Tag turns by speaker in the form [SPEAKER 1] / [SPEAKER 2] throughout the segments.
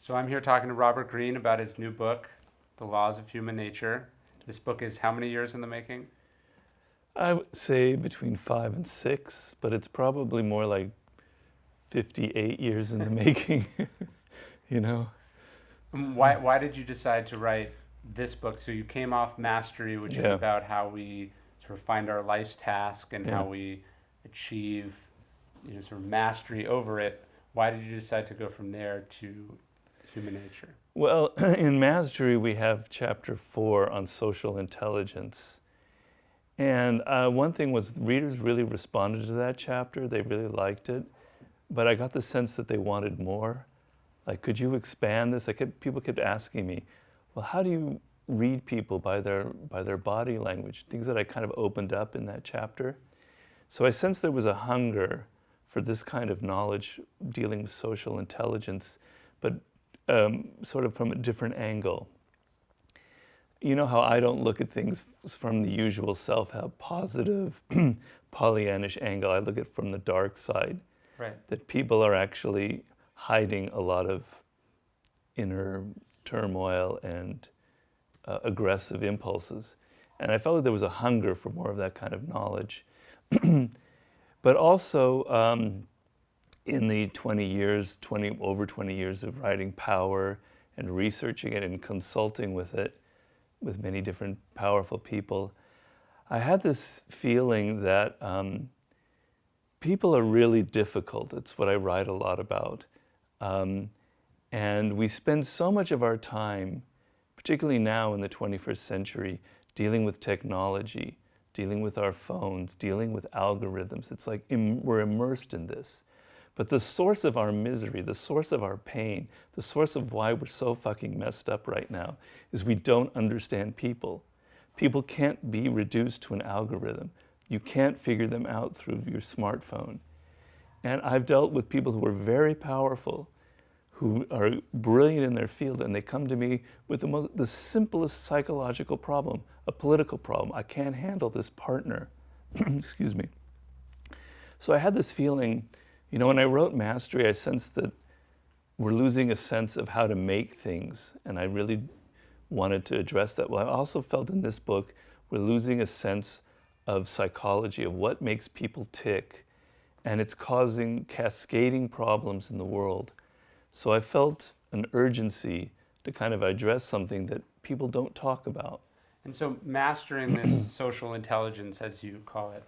[SPEAKER 1] So I'm here talking to Robert Greene about his new book, The Laws of Human Nature. This book is how many years in the making?
[SPEAKER 2] I would say between 5 and 6, but it's probably more like 58 years in the making, you know?
[SPEAKER 1] Why did you decide to write this book? So you came off Mastery, which is
[SPEAKER 2] Yeah,
[SPEAKER 1] about how we sort of find our life's task and
[SPEAKER 2] yeah.
[SPEAKER 1] how we achieve, sort of mastery over it. Why did you decide to go from there to human nature?
[SPEAKER 2] Well, in Mastery, we have chapter 4 on social intelligence. And one thing was readers really responded to that chapter. They really liked it. But I got the sense that they wanted more. Like, could you expand this? People kept asking me, well, how do you read people by their body language? Things that I kind of opened up in that chapter. So I sensed there was a hunger for this kind of knowledge dealing with social intelligence, but sort of from a different angle. You know how I don't look at things from the usual self-help, positive, Pollyannish angle. I look at it from the dark side.
[SPEAKER 1] Right.
[SPEAKER 2] That people are actually hiding a lot of inner turmoil and aggressive impulses. And I felt like there was a hunger for more of that kind of knowledge. But also, in the over 20 years of writing Power and researching it and consulting with it, with many different powerful people, I had this feeling that people are really difficult. It's what I write a lot about. And we spend so much of our time, particularly now in the 21st century, dealing with technology, dealing with our phones, dealing with algorithms. It's like we're immersed in this. But the source of our misery, the source of our pain, the source of why we're so fucking messed up right now is we don't understand people. People can't be reduced to an algorithm. You can't figure them out through your smartphone. And I've dealt with people who are very powerful, who are brilliant in their field, and they come to me with the simplest psychological problem, a political problem. I can't handle this partner. Excuse me. So I had this feeling, when I wrote Mastery, I sensed that we're losing a sense of how to make things, and I really wanted to address that. Well, I also felt in this book, we're losing a sense of psychology, of what makes people tick, and it's causing cascading problems in the world. So I felt an urgency to kind of address something that people don't talk about.
[SPEAKER 1] And so mastering this social intelligence, as you call it,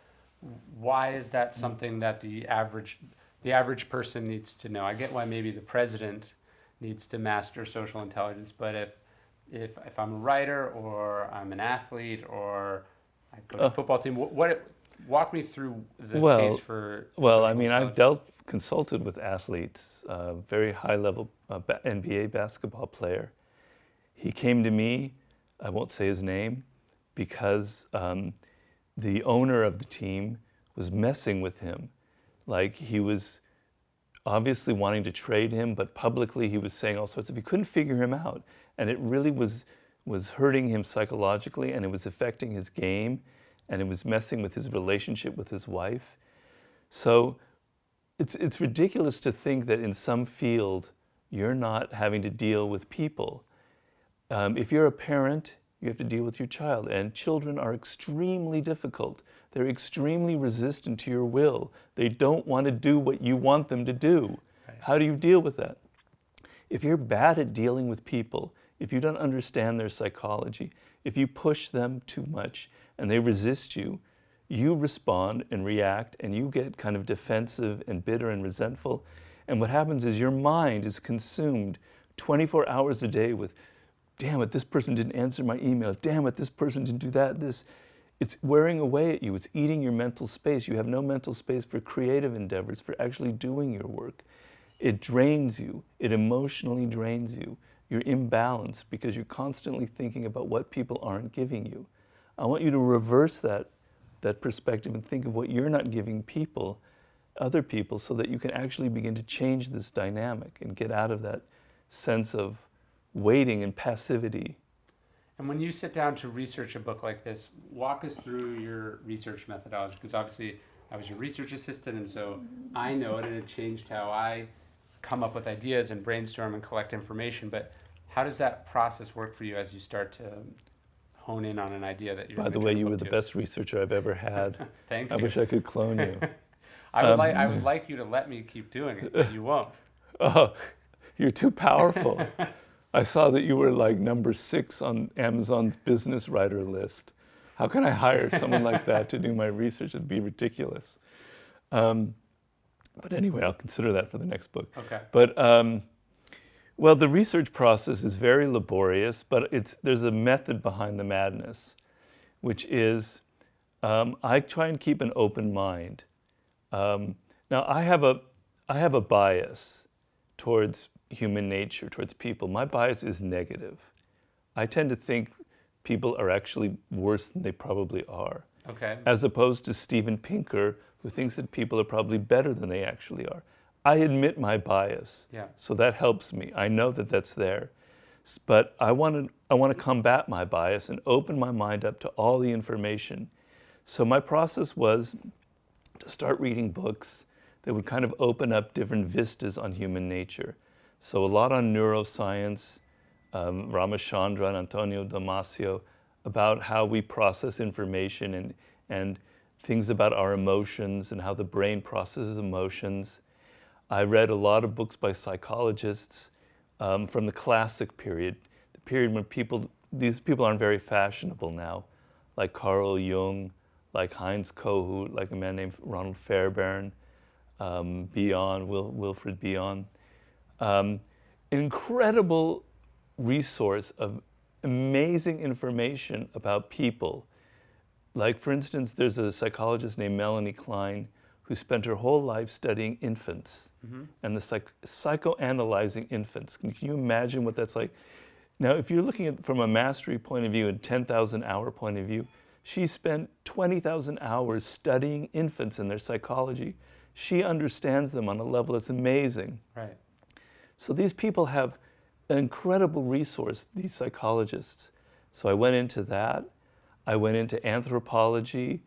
[SPEAKER 1] why is that something that the average person needs to know? I get why maybe the president needs to master social intelligence, but if I'm a writer or I'm an athlete or I coach a football team, walk me through the case for
[SPEAKER 2] Well,
[SPEAKER 1] social
[SPEAKER 2] I mean,
[SPEAKER 1] intelligence.
[SPEAKER 2] consulted with athletes, a very high-level NBA basketball player. He came to me, I won't say his name, because the owner of the team was messing with him. Like, he was obviously wanting to trade him, but publicly he was saying all sorts of, he couldn't figure him out. And it really was hurting him psychologically, and it was affecting his game, and it was messing with his relationship with his wife. So it's ridiculous to think that in some field you're not having to deal with people. If you're a parent, you have to deal with your child, and children are extremely difficult. They're extremely resistant to your will. They don't want to do what you want them to do.
[SPEAKER 1] Right.
[SPEAKER 2] How do you deal with that? If you're bad at dealing with people, if you don't understand their psychology, if you push them too much and they resist you, you respond and react, and you get kind of defensive and bitter and resentful. And what happens is your mind is consumed 24 hours a day with, damn it, this person didn't answer my email. Damn it, this person didn't do that. It's wearing away at you. It's eating your mental space. You have no mental space for creative endeavors, for actually doing your work. It drains you. It emotionally drains you. You're imbalanced because you're constantly thinking about what people aren't giving you. I want you to reverse that perspective and think of what you're not giving people, other people, so that you can actually begin to change this dynamic and get out of that sense of waiting and passivity.
[SPEAKER 1] And when you sit down to research a book like this, walk us through your research methodology, because obviously I was your research assistant, and so I know it, and it changed how I come up with ideas and brainstorm and collect information. But how does that process work for you as you start to hone in on an idea that you're
[SPEAKER 2] By the way, you were the best researcher I've ever had.
[SPEAKER 1] Thank
[SPEAKER 2] I
[SPEAKER 1] you.
[SPEAKER 2] wish I could clone you.
[SPEAKER 1] I would like you to let me keep doing it, but you won't.
[SPEAKER 2] Oh, you're too powerful. I saw that you were like number 6 on Amazon's business writer list. How can I hire someone like that to do my research? It'd be ridiculous. But anyway, I'll consider that for the next book.
[SPEAKER 1] Okay.
[SPEAKER 2] But well, the research process is very laborious, but there's a method behind the madness, which is I try and keep an open mind. Now, I have a bias towards human nature, towards people. My bias is negative. I tend to think people are actually worse than they probably are.
[SPEAKER 1] Okay.
[SPEAKER 2] As opposed to Steven Pinker, who thinks that people are probably better than they actually are. I admit my bias,
[SPEAKER 1] Yeah.
[SPEAKER 2] so that helps me. I know that that's there. But I want to combat my bias and open my mind up to all the information. So my process was to start reading books that would kind of open up different vistas on human nature. So a lot on neuroscience, Ramachandra and Antonio Damasio, about how we process information and things about our emotions and how the brain processes emotions. I read a lot of books by psychologists from the classic period, the period when these people aren't very fashionable now, like Carl Jung, like Heinz Kohut, like a man named Ronald Fairbairn, Wilfred Bion. An incredible resource of amazing information about people. Like, for instance, there's a psychologist named Melanie Klein who spent her whole life studying infants and the psychoanalyzing infants. Can you imagine what that's like? Now, if you're looking at from a mastery point of view and 10,000 hour point of view, she spent 20,000 hours studying infants and their psychology. She understands them on a level that's amazing.
[SPEAKER 1] Right.
[SPEAKER 2] So these people have an incredible resource, these psychologists. So I went into that. I went into anthropology.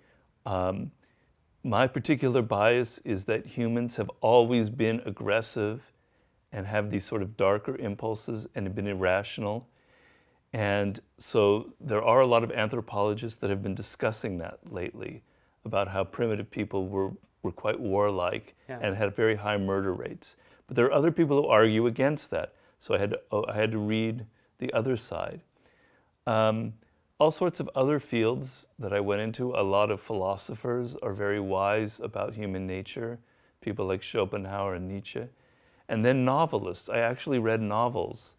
[SPEAKER 2] My particular bias is that humans have always been aggressive and have these sort of darker impulses and have been irrational. And so there are a lot of anthropologists that have been discussing that lately, about how primitive people were quite warlike and had very high murder rates. But there are other people who argue against that. So I had to read the other side. All sorts of other fields that I went into. A lot of philosophers are very wise about human nature, people like Schopenhauer and Nietzsche. And then novelists. I actually read novels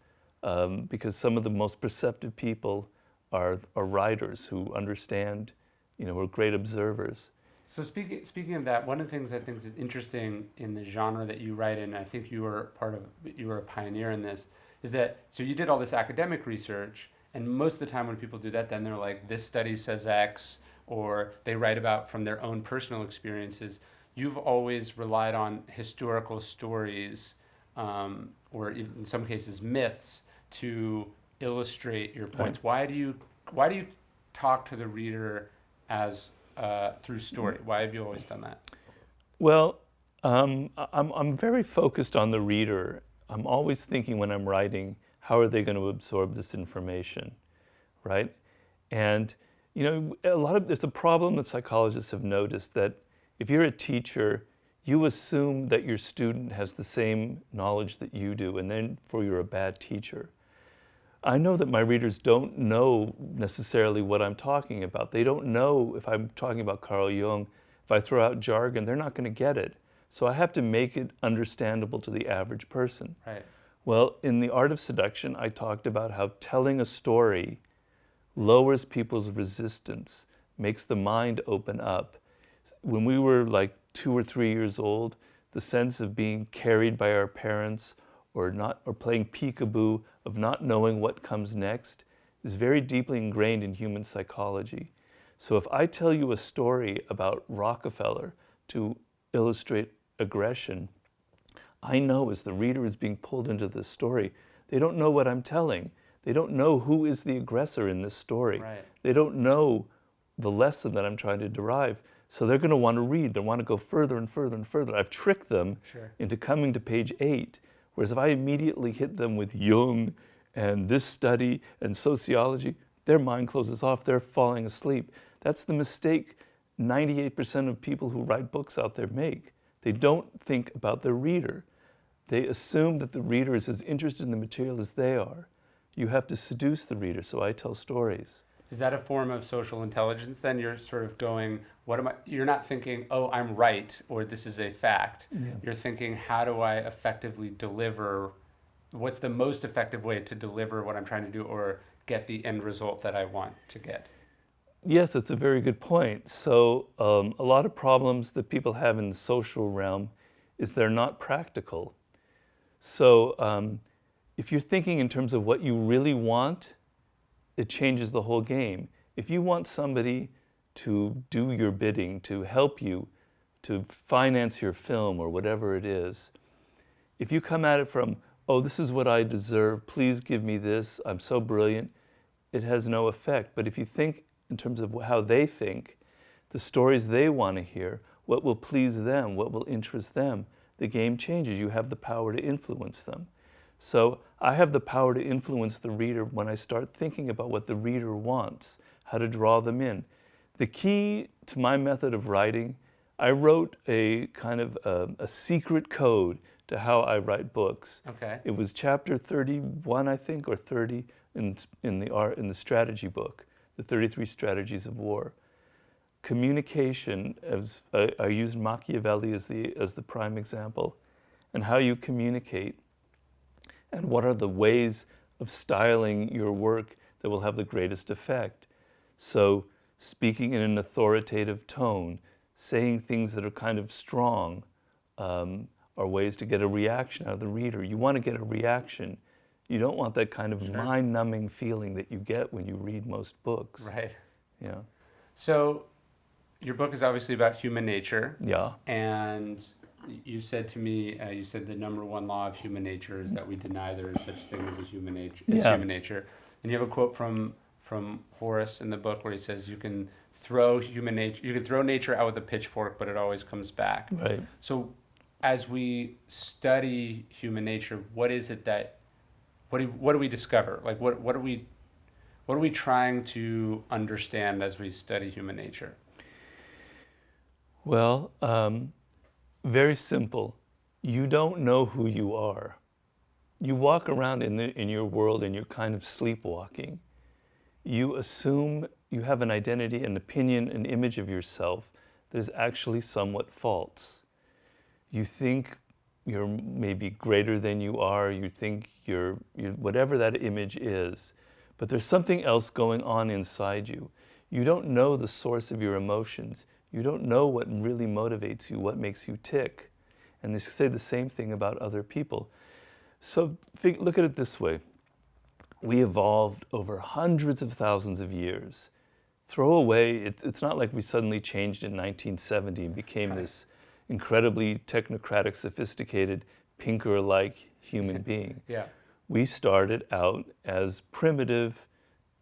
[SPEAKER 2] because some of the most perceptive people are writers who understand, who are great observers.
[SPEAKER 1] So speaking of that, one of the things I think is interesting in the genre that you write in, I think you were a pioneer in this, is that, so you did all this academic research, and most of the time when people do that, then they're like, this study says X, or they write about from their own personal experiences. You've always relied on historical stories, or in some cases myths, to illustrate your points. Why do you talk to the reader as through story? Why have you always done that?
[SPEAKER 2] Well, I'm very focused on the reader. I'm always thinking when I'm writing, how are they going to absorb this information, right? And there's a problem that psychologists have noticed, that if you're a teacher, you assume that your student has the same knowledge that you do, and therefore you're a bad teacher. I know that my readers don't know necessarily what I'm talking about. They don't know if I'm talking about Carl Jung. If I throw out jargon, they're not going to get it. So I have to make it understandable to the average person.
[SPEAKER 1] Right.
[SPEAKER 2] Well, in the Art of Seduction, I talked about how telling a story lowers people's resistance, makes the mind open up. When we were like 2 or 3 years old, the sense of being carried by our parents or playing peekaboo, of not knowing what comes next, is very deeply ingrained in human psychology. So if I tell you a story about Rockefeller to illustrate aggression, I know as the reader is being pulled into this story, they don't know what I'm telling. They don't know who is the aggressor in this story.
[SPEAKER 1] Right.
[SPEAKER 2] They don't know the lesson that I'm trying to derive. So they're going to want to read. They want to go further and further and further. I've tricked them into coming to page 8. Whereas if I immediately hit them with Jung and this study and sociology, their mind closes off, they're falling asleep. That's the mistake 98% of people who write books out there make. They don't think about the reader. They assume that the reader is as interested in the material as they are. You have to seduce the reader, so I tell stories.
[SPEAKER 1] Is that a form of social intelligence then? You're sort of going, you're not thinking, oh, I'm right, or this is a fact.
[SPEAKER 2] Yeah.
[SPEAKER 1] You're thinking, how do I effectively deliver, what's the most effective way to deliver what I'm trying to do or get the end result that I want to get?
[SPEAKER 2] Yes, that's a very good point. So a lot of problems that people have in the social realm is they're not practical. So if you're thinking in terms of what you really want, it changes the whole game. If you want somebody to do your bidding, to help you, to finance your film or whatever it is, if you come at it from, oh, this is what I deserve, please give me this, I'm so brilliant, it has no effect. But if you think in terms of how they think, the stories they want to hear, what will please them, what will interest them, the game changes. You have the power to influence them. So I have the power to influence the reader when I start thinking about what the reader wants, how to draw them in. The key to my method of writing, I wrote a kind of a secret code to how I write books.
[SPEAKER 1] Okay.
[SPEAKER 2] It was chapter 31, I think, or 30 in the strategy book, the 33 Strategies of War. Communication, I used Machiavelli as the prime example, and how you communicate, and what are the ways of styling your work that will have the greatest effect. So speaking in an authoritative tone, saying things that are kind of strong, are ways to get a reaction out of the reader. You want to get a reaction. You don't want that kind of mind-numbing feeling that you get when you read most books.
[SPEAKER 1] Right.
[SPEAKER 2] Yeah.
[SPEAKER 1] So your book is obviously about human nature.
[SPEAKER 2] Yeah.
[SPEAKER 1] And you said to me, you said the number one law of human nature is that we deny there is such thing as human nature. Human nature. And you have a quote from Horace in the book where he says, you can throw nature out with a pitchfork, but it always comes back.
[SPEAKER 2] Right.
[SPEAKER 1] So as we study human nature, what do we discover? Like what are we trying to understand as we study human nature?
[SPEAKER 2] Well, very simple. You don't know who you are. You walk around in your world and you're kind of sleepwalking. You assume you have an identity, an opinion, an image of yourself that is actually somewhat false. You think you're maybe greater than you are. You think you're whatever that image is. But there's something else going on inside you. You don't know the source of your emotions. You don't know what really motivates you, what makes you tick. And they say the same thing about other people. So look at it this way. We evolved over hundreds of thousands of years. Throw away, it's not like we suddenly changed in 1970 and became this incredibly technocratic, sophisticated, Pinker-like human being.
[SPEAKER 1] Yeah.
[SPEAKER 2] We started out as primitive,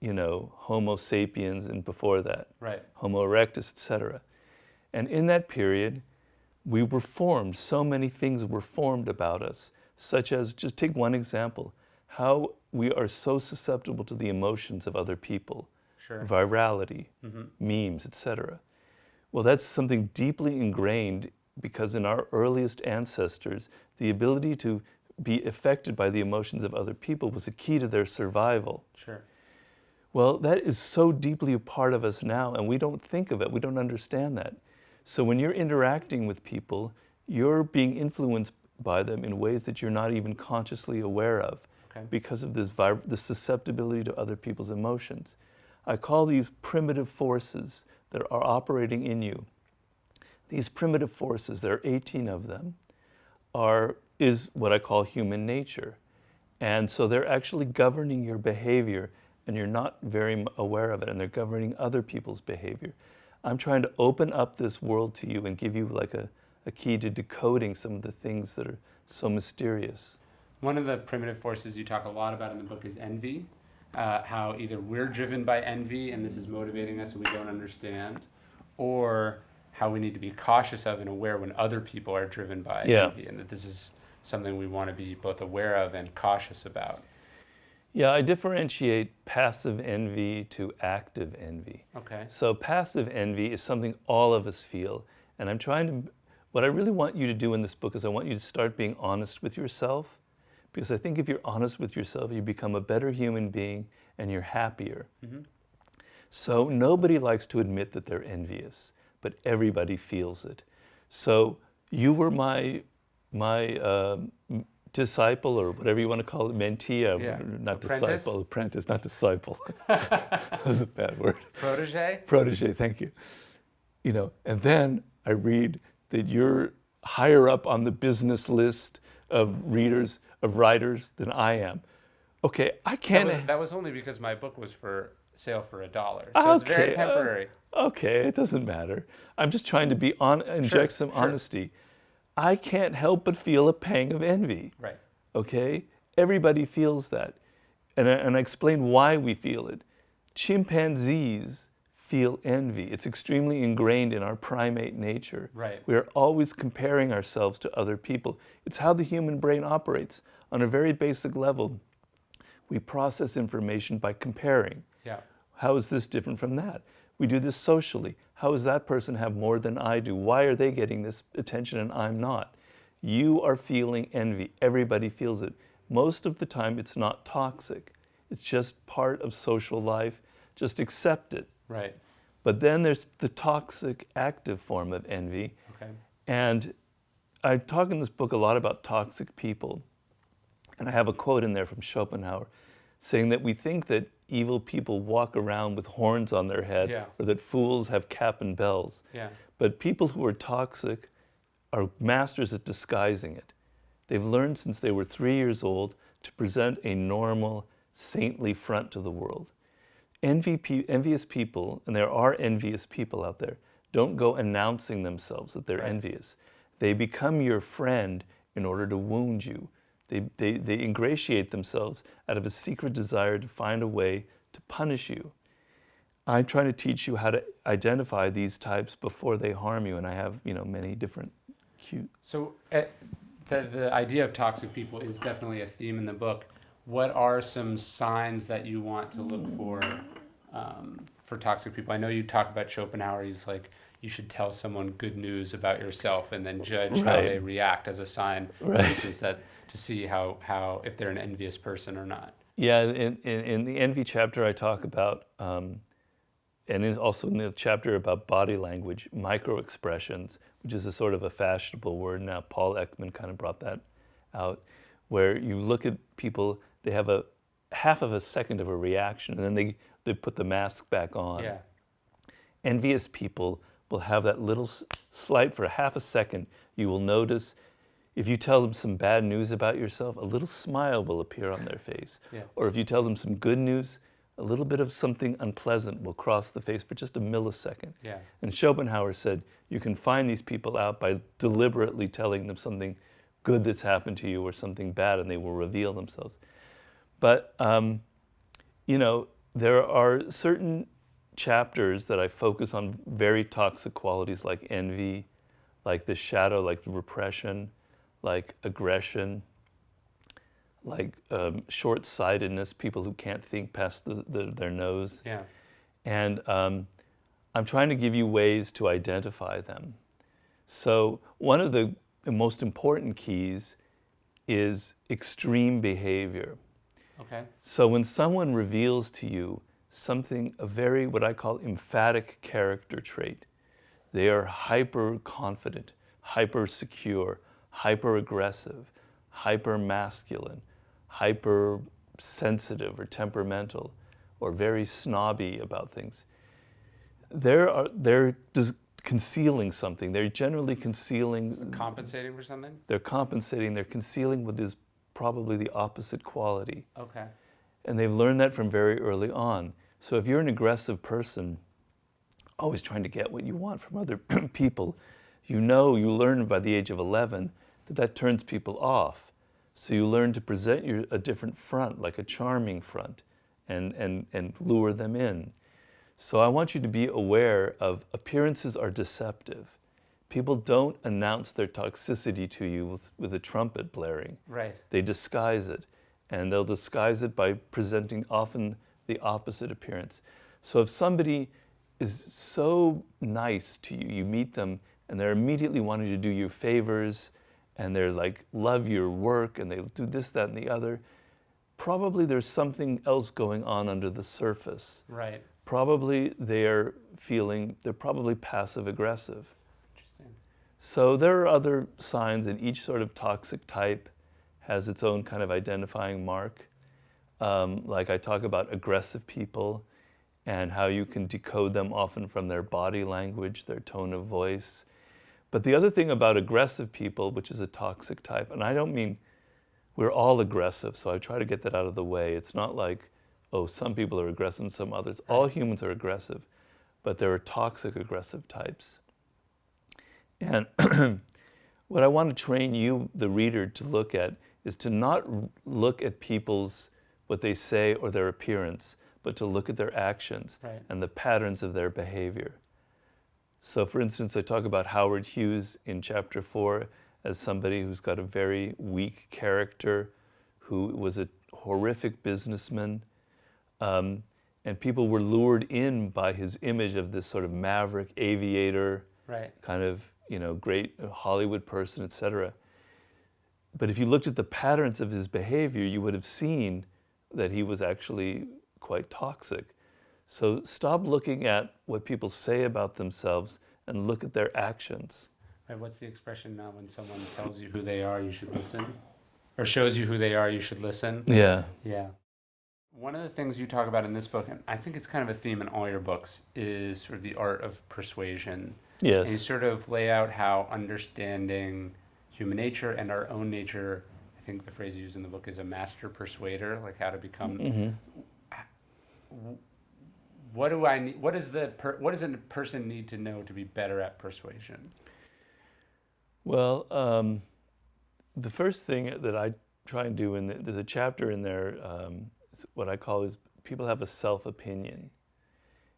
[SPEAKER 2] Homo sapiens, and before that,
[SPEAKER 1] Right.
[SPEAKER 2] Homo erectus, etc. And in that period, we were formed. So many things were formed about us, such as, just take one example, how we are so susceptible to the emotions of other people.
[SPEAKER 1] Sure.
[SPEAKER 2] Virality, memes, etc. Well, that's something deeply ingrained because in our earliest ancestors, the ability to be affected by the emotions of other people was a key to their survival.
[SPEAKER 1] Sure.
[SPEAKER 2] Well, that is so deeply a part of us now, and we don't think of it. We don't understand that. So when you're interacting with people, you're being influenced by them in ways that you're not even consciously aware of because of this susceptibility to other people's emotions. I call these primitive forces that are operating in you. These primitive forces, there are 18 of them, is what I call human nature. And so they're actually governing your behavior, and you're not very aware of it, and they're governing other people's behavior. I'm trying to open up this world to you and give you like a key to decoding some of the things that are so mysterious.
[SPEAKER 1] One of the primitive forces you talk a lot about in the book is envy. How either we're driven by envy and this is motivating us and we don't understand, or how we need to be cautious of and aware when other people are driven by envy, and that this is something we want to be both aware of and cautious about.
[SPEAKER 2] Yeah, I differentiate passive envy to active envy.
[SPEAKER 1] Okay.
[SPEAKER 2] So passive envy is something all of us feel. And what I really want you to do in this book is I want you to start being honest with yourself. Because I think if you're honest with yourself, you become a better human being and you're happier.
[SPEAKER 1] Mm-hmm.
[SPEAKER 2] So nobody likes to admit that they're envious, but everybody feels it. So you were my disciple, or whatever you want to call it, mentee, not
[SPEAKER 1] Apprentice?
[SPEAKER 2] disciple, apprentice, not disciple. That was a bad word.
[SPEAKER 1] Protege?
[SPEAKER 2] Protege, thank you. And then I read that you're higher up on the business list of writers than I am. Okay, I can't.
[SPEAKER 1] That was only because my book was for sale for $1. So it's very temporary.
[SPEAKER 2] Okay, it doesn't matter. I'm just trying to inject some honesty. I can't help but feel a pang of envy.
[SPEAKER 1] Right.
[SPEAKER 2] Okay? Everybody feels that. And I explain why we feel it. Chimpanzees feel envy. It's extremely ingrained in our primate nature.
[SPEAKER 1] Right.
[SPEAKER 2] We are always comparing ourselves to other people. It's how the human brain operates. On a very basic level, we process information by comparing.
[SPEAKER 1] Yeah.
[SPEAKER 2] How is this different from that? We do this socially. How does that person have more than I do? Why are they getting this attention and I'm not? You are feeling envy. Everybody feels it. Most of the time, it's not toxic. It's just part of social life. Just accept it.
[SPEAKER 1] Right.
[SPEAKER 2] But then there's the toxic, active form of envy.
[SPEAKER 1] Okay.
[SPEAKER 2] And I talk in this book a lot about toxic people. And I have a quote in there from Schopenhauer saying that we think that evil people walk around with horns on their head, or that fools have cap and bells.
[SPEAKER 1] Yeah.
[SPEAKER 2] But people who are toxic are masters at disguising it. They've learned since they were 3 years old to present a normal, saintly front to the world. Envious people, and there are envious people out there, don't go announcing themselves that they're envious. They become your friend in order to wound you. They ingratiate themselves out of a secret desire to find a way to punish you. I'm trying to teach you how to identify these types before they harm you, and I have many different cues.
[SPEAKER 1] So the idea of toxic people is definitely a theme in the book. What are some signs that you want to look for toxic people? I know you talk about Schopenhauer. He's like, you should tell someone good news about yourself and then judge how they react as a sign, for instance, that to see how if they're an envious person or not.
[SPEAKER 2] Yeah, in the envy chapter, I talk about, and also in the chapter about body language, micro-expressions, which is a sort of a fashionable word now. Paul Ekman kind of brought that out, where you look at people, they have a half of a second of a reaction, and then they put the mask back on.
[SPEAKER 1] Yeah.
[SPEAKER 2] Envious people will have that little slight for half a second. You will notice if you tell them some bad news about yourself, a little smile will appear on their face.
[SPEAKER 1] Yeah.
[SPEAKER 2] Or if you tell them some good news, a little bit of something unpleasant will cross the face for just a millisecond.
[SPEAKER 1] Yeah.
[SPEAKER 2] And Schopenhauer said you can find these people out by deliberately telling them something good that's happened to you or something bad, and they will reveal themselves. But, there are certain chapters that I focus on very toxic qualities like envy, like the shadow, like the repression, like aggression, like short-sightedness, people who can't think past their nose.
[SPEAKER 1] Yeah.
[SPEAKER 2] And I'm trying to give you ways to identify them. So one of the most important keys is extreme behavior.
[SPEAKER 1] Okay.
[SPEAKER 2] So when someone reveals to you something, a very, what I call emphatic character trait, they are hyper-confident, hyper-secure, hyper-aggressive, hyper-masculine, hyper-sensitive or temperamental, or very snobby about things. They're concealing something. They're generally concealing.
[SPEAKER 1] Compensating for something?
[SPEAKER 2] They're compensating. They're concealing what is probably the opposite quality.
[SPEAKER 1] Okay.
[SPEAKER 2] And they've learned that from very early on. So if you're an aggressive person, always trying to get what you want from other people, you learn by the age of 11 that turns people off. So you learn to present a different front, like a charming front, and lure them in. So I want you to be aware of appearances are deceptive, People don't announce their toxicity to you with a trumpet blaring.
[SPEAKER 1] Right.
[SPEAKER 2] They disguise it, and they'll disguise it by presenting often the opposite appearance. So if somebody is so nice to you, you meet them, and they're immediately wanting to do you favors, and they're like, love your work, and they do this, that, and the other, probably there's something else going on under the surface.
[SPEAKER 1] Right.
[SPEAKER 2] Probably they're probably passive aggressive.
[SPEAKER 1] Interesting.
[SPEAKER 2] So there are other signs, and each sort of toxic type has its own kind of identifying mark. Like I talk about aggressive people and how you can decode them often from their body language, their tone of voice. But the other thing about aggressive people, which is a toxic type, and I don't mean we're all aggressive, so I try to get that out of the way. It's not like, oh, some people are aggressive and some others. All humans are aggressive, but there are toxic aggressive types. And what I want to train you, the reader, to look at is to not look at what they say or their appearance, but to look at their actions and the patterns of their behavior. So for instance, I talk about Howard Hughes in chapter 4 as somebody who's got a very weak character, who was a horrific businessman, and people were lured in by his image of this sort of maverick aviator, kind of, great Hollywood person, etc. But if you looked at the patterns of his behavior, you would have seen that he was actually quite toxic. So stop looking at what people say about themselves and look at their actions.
[SPEAKER 1] Right. What's the expression now when someone tells you who they are, you should listen? Or shows you who they are, you should listen?
[SPEAKER 2] Yeah.
[SPEAKER 1] Yeah. One of the things you talk about in this book, and I think it's kind of a theme in all your books, is sort of the art of persuasion.
[SPEAKER 2] Yes.
[SPEAKER 1] And you sort of lay out how understanding human nature and our own nature, I think the phrase you use in the book is a master persuader, like how to become... What do I need? What does a person need to know to be better at persuasion?
[SPEAKER 2] Well, the first thing that I try and do, there's a chapter in there, what I call is people have a self-opinion.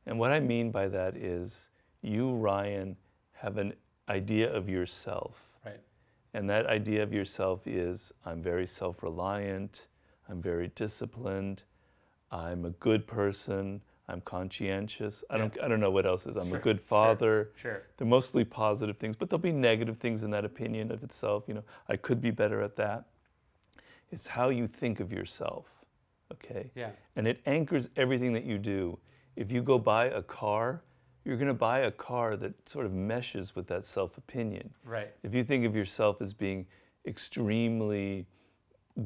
[SPEAKER 2] And what I mean by that is you, Ryan, have an idea of yourself.
[SPEAKER 1] Right.
[SPEAKER 2] And that idea of yourself is, I'm very self-reliant, I'm very disciplined, I'm a good person, I'm conscientious. I don't know what else is. I'm a good father.
[SPEAKER 1] Sure.
[SPEAKER 2] They're mostly positive things, but there'll be negative things in that opinion of itself. I could be better at that. It's how you think of yourself, okay?
[SPEAKER 1] Yeah.
[SPEAKER 2] And it anchors everything that you do. If you go buy a car, you're going to buy a car that sort of meshes with that self-opinion.
[SPEAKER 1] Right.
[SPEAKER 2] If you think of yourself as being extremely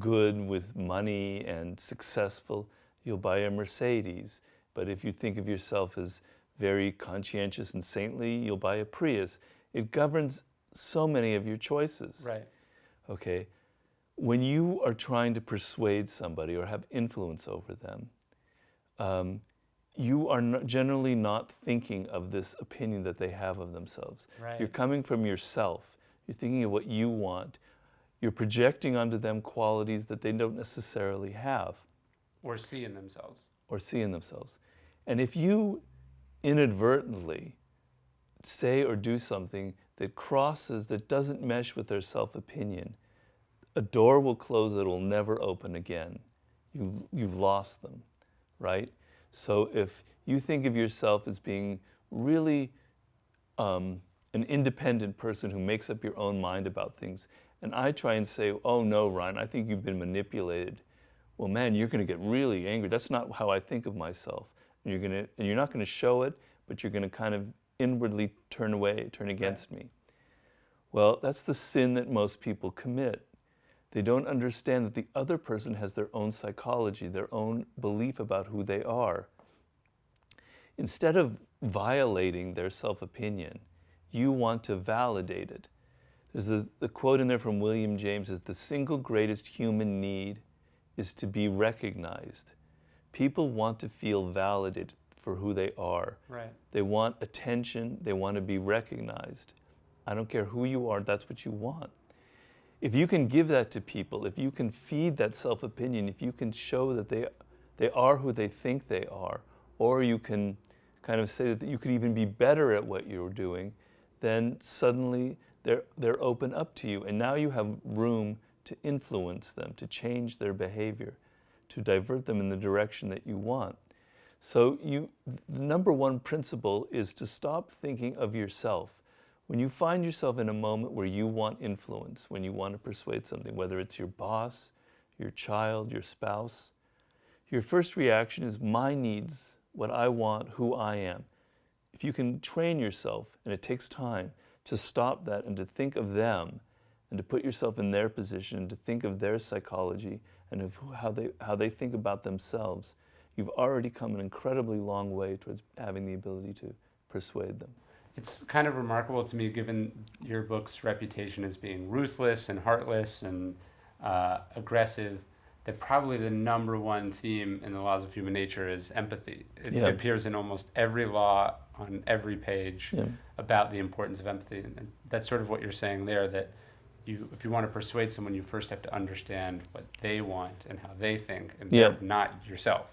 [SPEAKER 2] good with money and successful, you'll buy a Mercedes. But if you think of yourself as very conscientious and saintly, you'll buy a Prius. It governs so many of your choices.
[SPEAKER 1] Right.
[SPEAKER 2] Okay. When you are trying to persuade somebody or have influence over them, you are generally not thinking of this opinion that they have of themselves.
[SPEAKER 1] Right.
[SPEAKER 2] You're coming from yourself. You're thinking of what you want. You're projecting onto them qualities that they don't necessarily have.
[SPEAKER 1] Or see in themselves.
[SPEAKER 2] And if you inadvertently say or do something that doesn't mesh with their self-opinion, a door will close that will never open again. You've lost them, right? So if you think of yourself as being really an independent person who makes up your own mind about things, and I try and say, oh no, Ryan, I think you've been manipulated. Well, man, you're going to get really angry. That's not how I think of myself. And you're not going to show it, but you're going to kind of inwardly turn against me. Well, that's the sin that most people commit. They don't understand that the other person has their own psychology, their own belief about who they are. Instead of violating their self-opinion, you want to validate it. There's the quote in there from William James is, the single greatest human need is to be recognized. People want to feel validated for who they are.
[SPEAKER 1] Right.
[SPEAKER 2] They want attention, they want to be recognized. I don't care who you are, that's what you want. If you can give that to people, if you can feed that self-opinion, if you can show that they are who they think they are, or you can kind of say that you could even be better at what you're doing, then suddenly they're open up to you, and now you have room to influence them, to change their behavior, to divert them in the direction that you want. So the number one principle is to stop thinking of yourself. When you find yourself in a moment where you want influence, when you want to persuade something, whether it's your boss, your child, your spouse, your first reaction is my needs, what I want, who I am. If you can train yourself, and it takes time, to stop that and to think of them and to put yourself in their position and to think of their psychology and of how they think about themselves, you've already come an incredibly long way towards having the ability to persuade them.
[SPEAKER 1] It's kind of remarkable to me, given your book's reputation as being ruthless and heartless and aggressive, that probably the number one theme in the laws of human nature is empathy. It appears in almost every law on every page about the importance of empathy. And that's sort of what you're saying there, that if you want to persuade someone, you first have to understand what they want and how they think, and they're not yourself.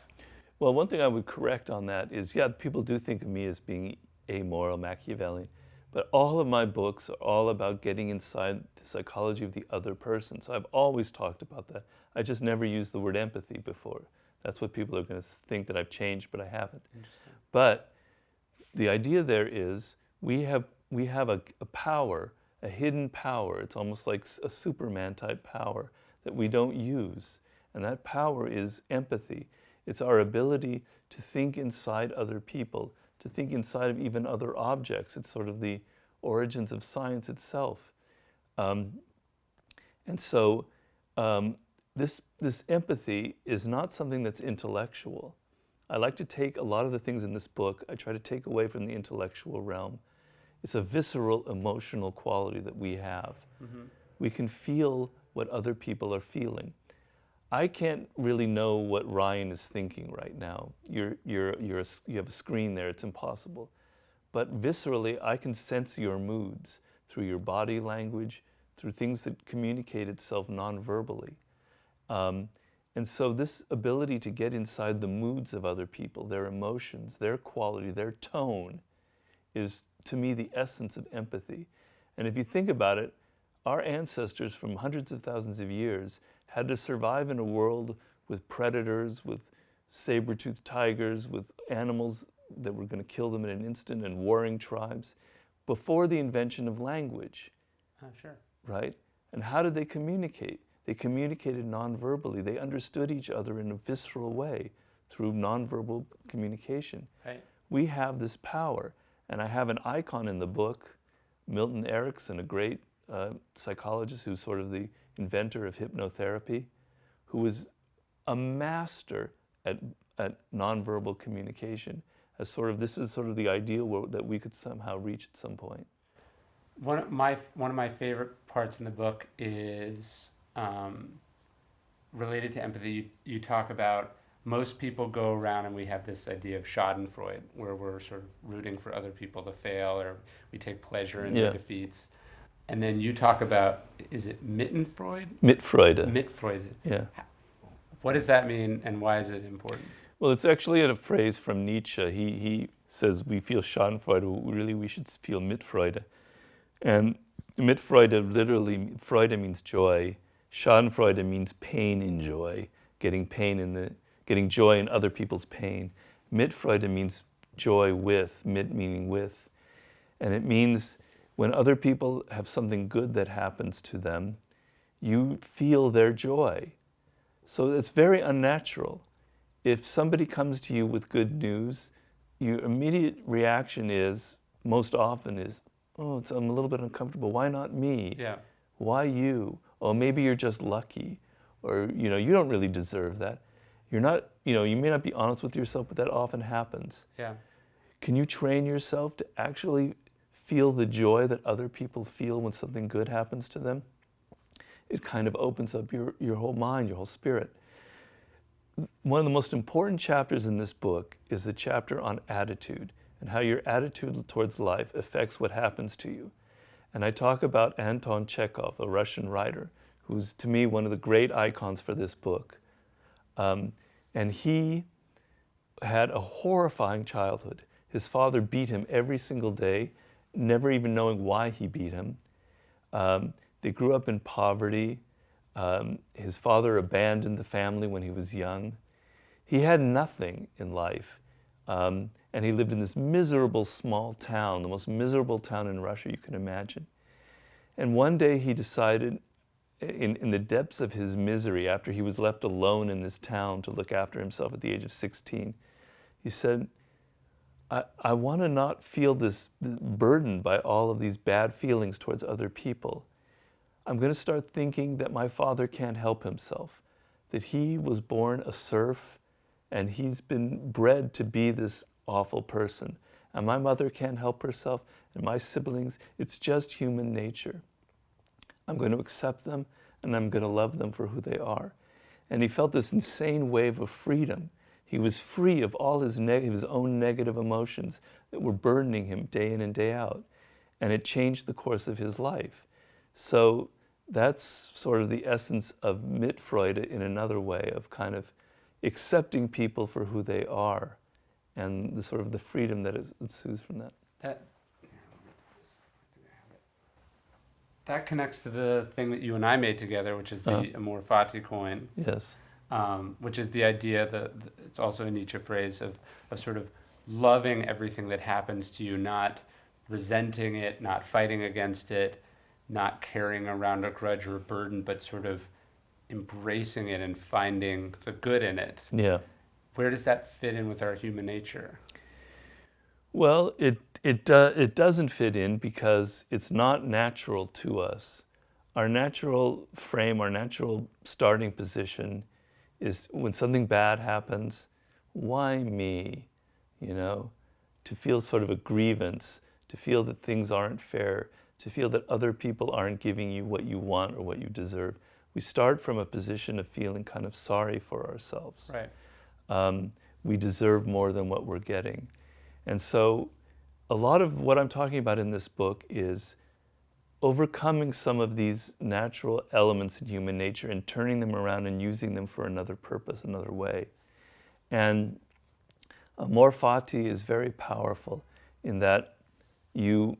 [SPEAKER 2] Well, one thing I would correct on that is, people do think of me as being amoral, Machiavellian, but all of my books are all about getting inside the psychology of the other person. So I've always talked about that. I just never used the word empathy before. That's what people are going to think, that I've changed, but I haven't. But the idea there is we have a power, a hidden power. It's almost like a Superman type power that we don't use. And that power is empathy. It's our ability to think inside other people, to think inside of even other objects. It's sort of the origins of science itself. And so this empathy is not something that's intellectual. I like to take a lot of the things in this book, I try to take away from the intellectual realm. It's a visceral, emotional quality that we have. Mm-hmm. We can feel what other people are feeling. I can't really know what Ryan is thinking right now. You have a screen there, it's impossible. But viscerally, I can sense your moods through your body language, through things that communicate itself non-verbally. And so this ability to get inside the moods of other people, their emotions, their quality, their tone, is to me the essence of empathy. And if you think about it, our ancestors from hundreds of thousands of years had to survive in a world with predators, with saber-toothed tigers, with animals that were going to kill them in an instant, and warring tribes, before the invention of language.
[SPEAKER 1] Sure.
[SPEAKER 2] Right? And how did they communicate? They communicated non-verbally. They understood each other in a visceral way through non-verbal communication.
[SPEAKER 1] Right.
[SPEAKER 2] We have this power. And I have an icon in the book, Milton Erickson, a great psychologist who's sort of the inventor of hypnotherapy, who was a master at nonverbal communication. This is sort of the ideal that we could somehow reach at some point.
[SPEAKER 1] One of my favorite parts in the book is related to empathy. You talk about most people go around and we have this idea of schadenfreude, where we're sort of rooting for other people to fail, or we take pleasure in their defeats. And then you talk about, is it Mittenfreude?
[SPEAKER 2] Mitfreude.
[SPEAKER 1] Mitfreude.
[SPEAKER 2] Yeah.
[SPEAKER 1] What does that mean, and why is it important?
[SPEAKER 2] Well, it's actually a phrase from Nietzsche. He says we feel schadenfreude, really we should feel Mitfreude. And Mitfreude, literally, Freude means joy. Schadenfreude means pain in joy, getting joy in other people's pain. Mitfreude means joy with, mit meaning with. And it means when other people have something good that happens to them, you feel their joy. So it's very unnatural. If somebody comes to you with good news, your immediate reaction is, most often is, oh, I'm a little bit uncomfortable. Why not me?
[SPEAKER 1] Yeah.
[SPEAKER 2] Why you? Oh, maybe you're just lucky. Or, you don't really deserve that. You're not, you may not be honest with yourself, but that often happens.
[SPEAKER 1] Yeah.
[SPEAKER 2] Can you train yourself to actually feel the joy that other people feel when something good happens to them? It kind of opens up your whole mind, your whole spirit. One of the most important chapters in this book is the chapter on attitude and how your attitude towards life affects what happens to you. And I talk about Anton Chekhov, a Russian writer, who's to me one of the great icons for this book. And he had a horrifying childhood. His father beat him every single day, never even knowing why he beat him. They grew up in poverty. His father abandoned the family when he was young. He had nothing in life. And he lived in this miserable small town, the most miserable town in Russia you can imagine. And one day he decided, in the depths of his misery, after he was left alone in this town to look after himself at the age of 16, he said, I want to not feel this burden by all of these bad feelings towards other people. I'm going to start thinking that my father can't help himself, that he was born a serf and he's been bred to be this awful person. And my mother can't help herself, and my siblings, it's just human nature. I'm going to accept them, and I'm going to love them for who they are. And he felt this insane wave of freedom. He was free of all his own negative emotions that were burdening him day in and day out. And it changed the course of his life. So that's sort of the essence of Mitfreude in another way, of kind of accepting people for who they are, and the sort of the freedom that ensues from that.
[SPEAKER 1] That connects to the thing that you and I made together, which is the amor fati coin.
[SPEAKER 2] Yes.
[SPEAKER 1] Which is the idea that it's also a Nietzsche phrase of sort of loving everything that happens to you, not resenting it, not fighting against it, not carrying around a grudge or a burden, but sort of embracing it and finding the good in it.
[SPEAKER 2] Yeah.
[SPEAKER 1] Where does that fit in with our human nature?
[SPEAKER 2] Well, it doesn't fit in because it's not natural to us. Our natural frame, our natural starting position is when something bad happens, why me? You know, to feel sort of a grievance, to feel that things aren't fair, to feel that other people aren't giving you what you want or what you deserve. We start from a position of feeling kind of sorry for ourselves.
[SPEAKER 1] Right.
[SPEAKER 2] We deserve more than what we're getting. And so a lot of what I'm talking about in this book is overcoming some of these natural elements in human nature and turning them around and using them for another purpose, another way. And amor fati is very powerful in that you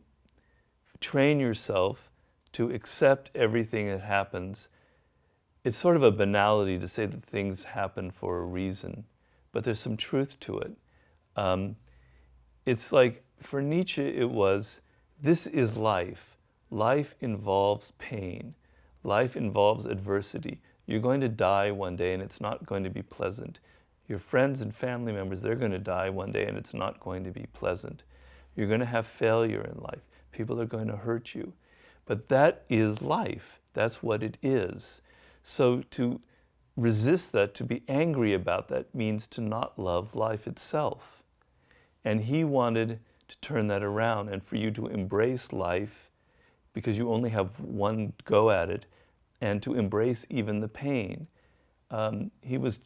[SPEAKER 2] train yourself to accept everything that happens. It's sort of a banality to say that things happen for a reason, but there's some truth to it. It's like, for Nietzsche, it was, this is life. Life involves pain. Life involves adversity. You're going to die one day and it's not going to be pleasant. Your friends and family members, they're going to die one day and it's not going to be pleasant. You're going to have failure in life. People are going to hurt you. But that is life. That's what it is. So to resist that, to be angry about that, means to not love life itself. And he wanted to turn that around and for you to embrace life, because you only have one go at it, and to embrace even the pain. He was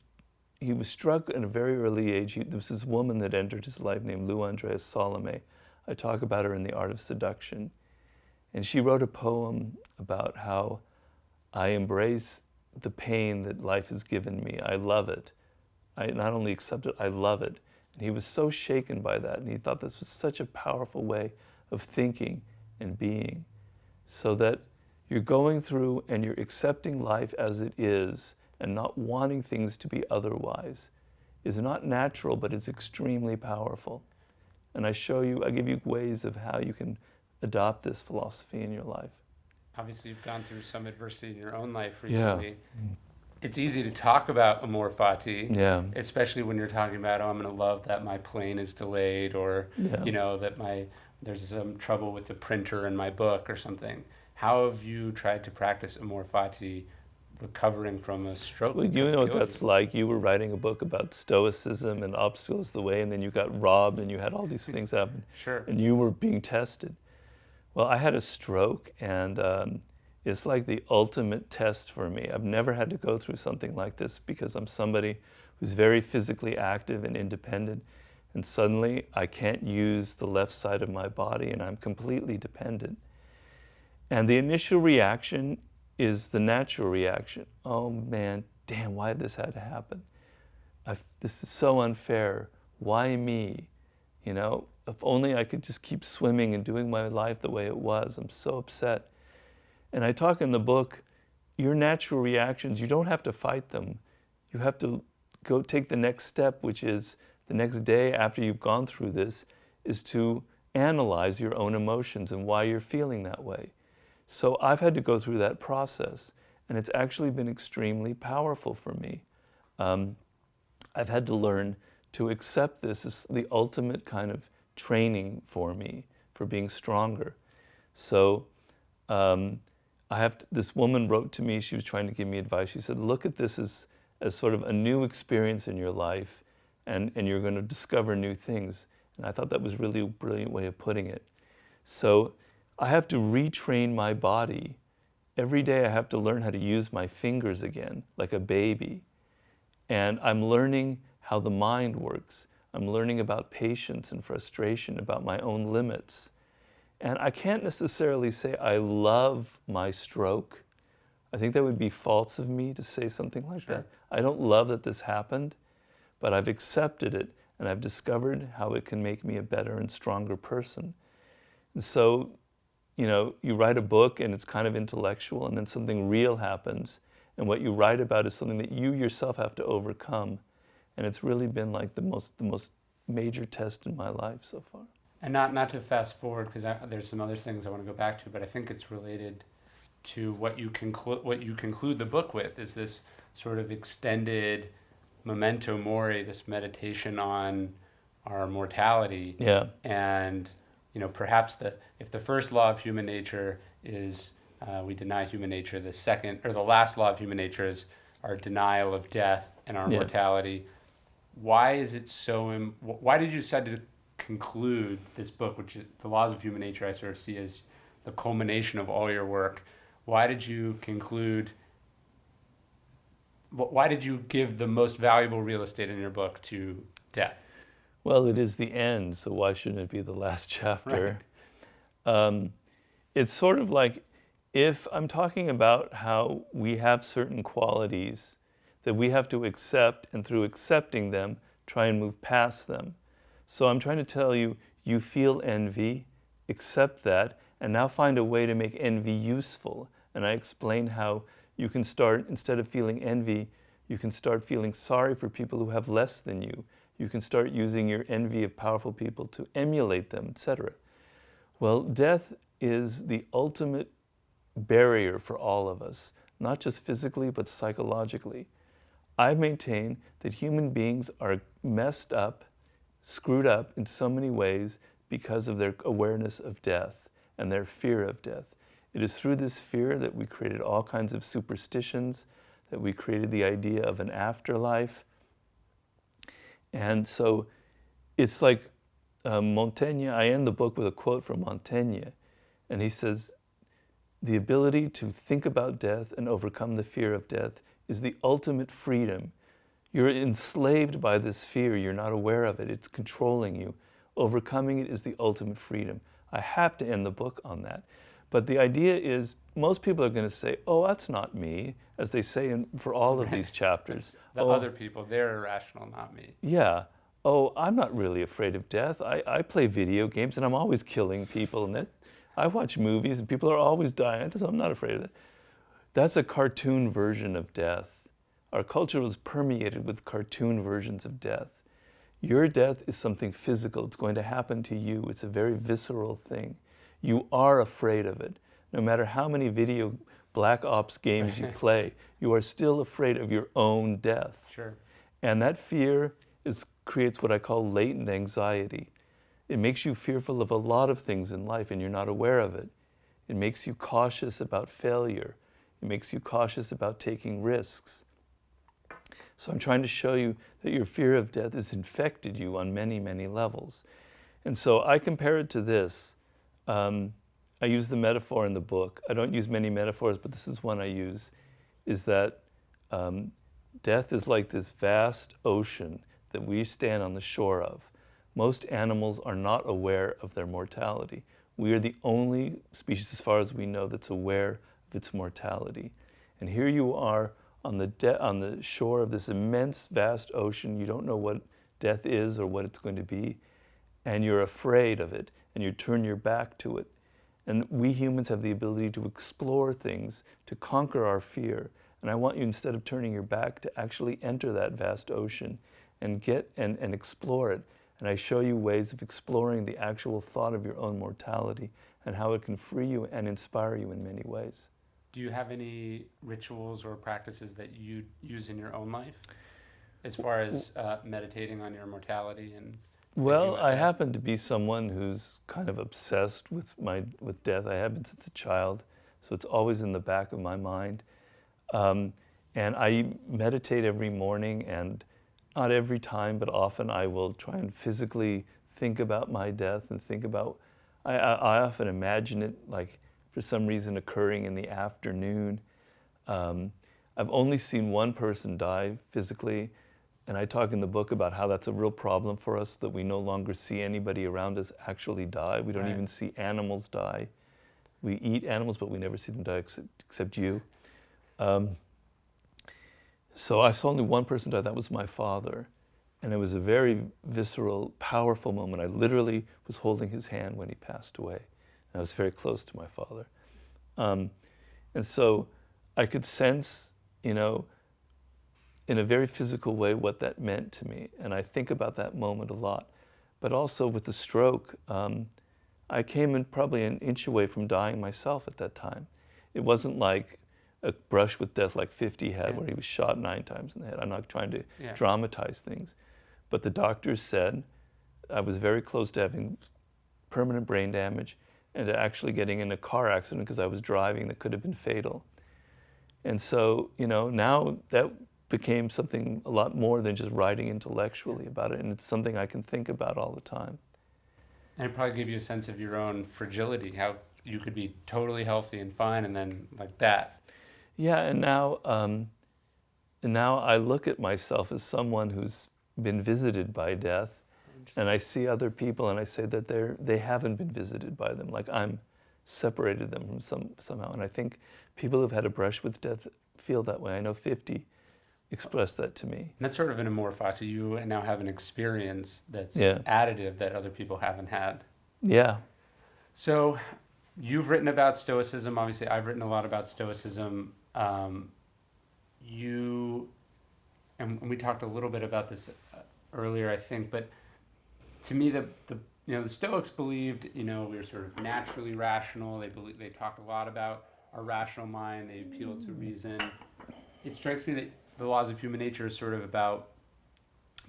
[SPEAKER 2] struck at a very early age. There was this woman that entered his life named Lou Andreas Salome. I talk about her in The Art of Seduction. And she wrote a poem about how I embrace the pain that life has given me. I love it. I not only accept it, I love it. And he was so shaken by that, and he thought this was such a powerful way of thinking and being. So that you're going through and you're accepting life as it is and not wanting things to be otherwise is not natural, but it's extremely powerful. And I give you ways of how you can adopt this philosophy in your life.
[SPEAKER 1] Obviously, you've gone through some adversity in your own life recently.
[SPEAKER 2] Yeah.
[SPEAKER 1] It's easy to talk about amor fati,
[SPEAKER 2] Yeah.
[SPEAKER 1] especially when you're talking about, I'm going to love that my plane is delayed, or
[SPEAKER 2] Yeah.
[SPEAKER 1] that there's some trouble with the printer in my book or something. How have you tried to practice amor fati recovering from a stroke?
[SPEAKER 2] Well, you know what that's like. You were writing a book about Stoicism and obstacles the way, and then you got robbed and you had all these things happen.
[SPEAKER 1] Sure.
[SPEAKER 2] And you were being tested. Well, I had a stroke, and it's like the ultimate test for me. I've never had to go through something like this because I'm somebody who's very physically active and independent, and suddenly I can't use the left side of my body and I'm completely dependent. And the initial reaction is the natural reaction. Oh man, damn, why did this have to happen? This is so unfair. Why me? if only I could just keep swimming and doing my life the way it was. I'm so upset. And I talk in the book, your natural reactions, you don't have to fight them. You have to go take the next step, which is the next day after you've gone through this, is to analyze your own emotions and why you're feeling that way. So I've had to go through that process, and it's actually been extremely powerful for me. I've had to learn to accept this as the ultimate kind of training for me, for being stronger. So this woman wrote to me, she was trying to give me advice. She said, look at this as sort of a new experience in your life, and you're going to discover new things. And I thought that was really a brilliant way of putting it. So I have to retrain my body. Every day I have to learn how to use my fingers again, like a baby. And I'm learning how the mind works. I'm learning about patience and frustration, about my own limits. And I can't necessarily say I love my stroke. I think that would be false of me to say something like that. I don't love that this happened, but I've accepted it, and I've discovered how it can make me a better and stronger person. And so, you know, you write a book and it's kind of intellectual, and then something real happens, and what you write about is something that you yourself have to overcome. And it's really been like the most major test in my life so far.
[SPEAKER 1] And not to fast forward, because there's some other things I want to go back to, but I think it's related to what you conclude the book with, is this sort of extended Memento Mori, this meditation on our mortality.
[SPEAKER 2] Yeah.
[SPEAKER 1] And, you know, perhaps if the first law of human nature is we deny human nature, the second, or the last law of human nature is our denial of death and our mortality. Why is it so, why did you decide to conclude this book, which is The Laws of Human Nature, I sort of see as the culmination of all your work? Why did you conclude, why did you give the most valuable real estate in your book to death?
[SPEAKER 2] Well, it is the end, so why shouldn't it be the last chapter? Right. It's sort of like, if I'm talking about how we have certain qualities that we have to accept, and through accepting them, try and move past them. So I'm trying to tell you, you feel envy, accept that, and now find a way to make envy useful. And I explain how you can start, instead of feeling envy, you can start feeling sorry for people who have less than you. You can start using your envy of powerful people to emulate them, etc. Well, death is the ultimate barrier for all of us, not just physically, but psychologically. I maintain that human beings are messed up, screwed up in so many ways because of their awareness of death and their fear of death. It is through this fear that we created all kinds of superstitions, that we created the idea of an afterlife. And so it's like Montaigne, I end the book with a quote from Montaigne, and he says, the ability to think about death and overcome the fear of death is the ultimate freedom. You're enslaved by this fear, you're not aware of it, it's controlling you. Overcoming it is the ultimate freedom. I have to end the book on that. But the idea is, most people are going to say, oh, that's not me, as they say for all of these chapters.
[SPEAKER 1] The other people, they're irrational, not me.
[SPEAKER 2] Yeah. Oh, I'm not really afraid of death. I play video games and I'm always killing people, and I watch movies and people are always dying. I'm not afraid of it. That's a cartoon version of death. Our culture was permeated with cartoon versions of death. Your death is something physical. It's going to happen to you. It's a very visceral thing. You are afraid of it. No matter how many video Black Ops games you play, you are still afraid of your own death.
[SPEAKER 1] Sure.
[SPEAKER 2] And that fear creates what I call latent anxiety. It makes you fearful of a lot of things in life and you're not aware of it. It makes you cautious about failure. It makes you cautious about taking risks. So I'm trying to show you that your fear of death has infected you on many, many levels. And so I compare it to this. I use the metaphor in the book. I don't use many metaphors, but this is one I use, is that death is like this vast ocean that we stand on the shore of. Most animals are not aware of their mortality. We are the only species, as far as we know, that's aware of its mortality. And here you are on the shore of this immense, vast ocean. You don't know what death is or what it's going to be. and you're afraid of it, and you turn your back to it. And we humans have the ability to explore things, to conquer our fear. And I want you, instead of turning your back, to actually enter that vast ocean and and explore it. And I show you ways of exploring the actual thought of your own mortality and how it can free you and inspire you in many ways.
[SPEAKER 1] Do you have any rituals or practices that you use in your own life as far as meditating on your mortality and
[SPEAKER 2] Well, I happen to be someone who's kind of obsessed with death. I have been since a child, so it's always in the back of my mind. And I meditate every morning, and not every time, but often I will try and physically think about my death and think about, I often imagine it like for some reason occurring in the afternoon. I've only seen one person die physically, and I talk in the book about how that's a real problem for us, that we no longer see anybody around us actually die. We don't
[SPEAKER 1] Right.
[SPEAKER 2] even see animals die. We eat animals, but we never see them die except you. So I saw only one person die. That was my father. And it was a very visceral, powerful moment. I literally was holding his hand when he passed away. And I was very close to my father. And so I could sense, in a very physical way what that meant to me. And I think about that moment a lot. But also with the stroke, I came in probably an inch away from dying myself at that time. It wasn't like a brush with death like 50 had, where he was shot 9 times in the head. I'm not trying to dramatize things. But the doctors said I was very close to having permanent brain damage and to actually getting in a car accident because I was driving that could have been fatal. And so, now that became something a lot more than just writing intellectually about it, and it's something I can think about all the time.
[SPEAKER 1] And it probably gave you a sense of your own fragility, how you could be totally healthy and fine, and then like that.
[SPEAKER 2] Yeah, and now I look at myself as someone who's been visited by death, and I see other people, and I say that they haven't been visited by them, like I'm separated them from somehow. And I think people who've had a brush with death feel that way. I know 50 expressed that to me.
[SPEAKER 1] And that's sort of an amor fati. You now have an experience that's additive that other people haven't had.
[SPEAKER 2] Yeah.
[SPEAKER 1] So you've written about Stoicism. Obviously, I've written a lot about Stoicism. And we talked a little bit about this earlier, I think, but to me, the Stoics believed, we were sort of naturally rational. They talked a lot about our rational mind. They appealed to reason. It strikes me that the laws of human nature is sort of about